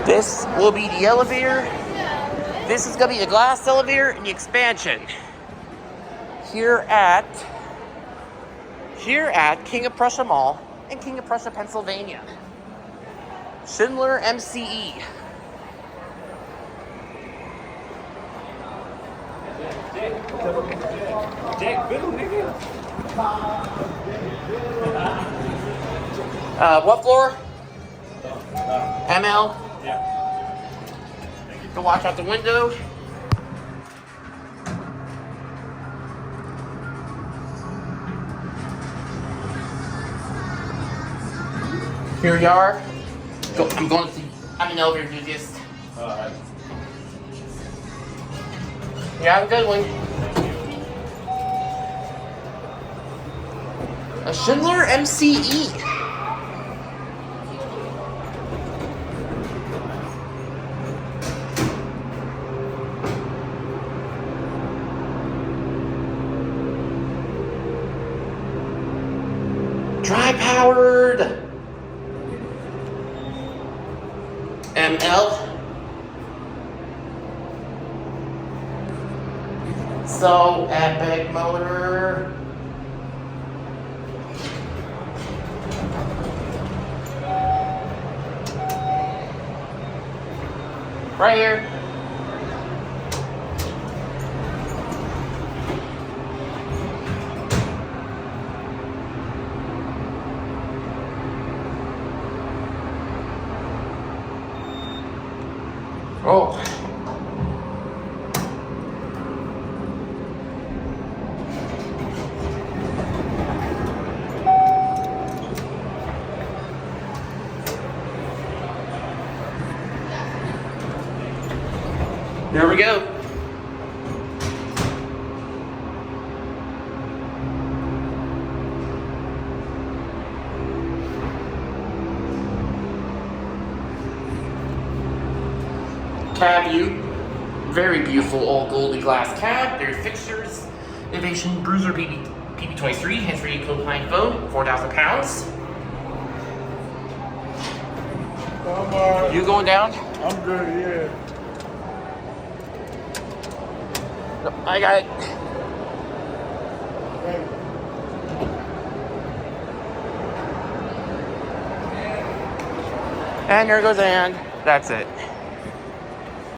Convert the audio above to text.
This will be the elevator. This is going to be the glass elevator and the expansion. Here at King of Prussia Mall in King of Prussia, Pennsylvania. Schindler MCE. Jack Biddle, nigga. What floor? ML. Yeah. Go watch out the window. Here we are. I'm an elevator enthusiast. Alright. You have a good one. A Schindler MCE. Dry-powered. ML. So epic motor. Right here. Oh. There we go. Cab view. Very beautiful old golden glass cab. There's fixtures. Innovation Bruiser PP23, hands-free close-behind phone, 4,000 pounds. You going down? I'm good, yeah. No, I got it. And there goes Ann. That's it.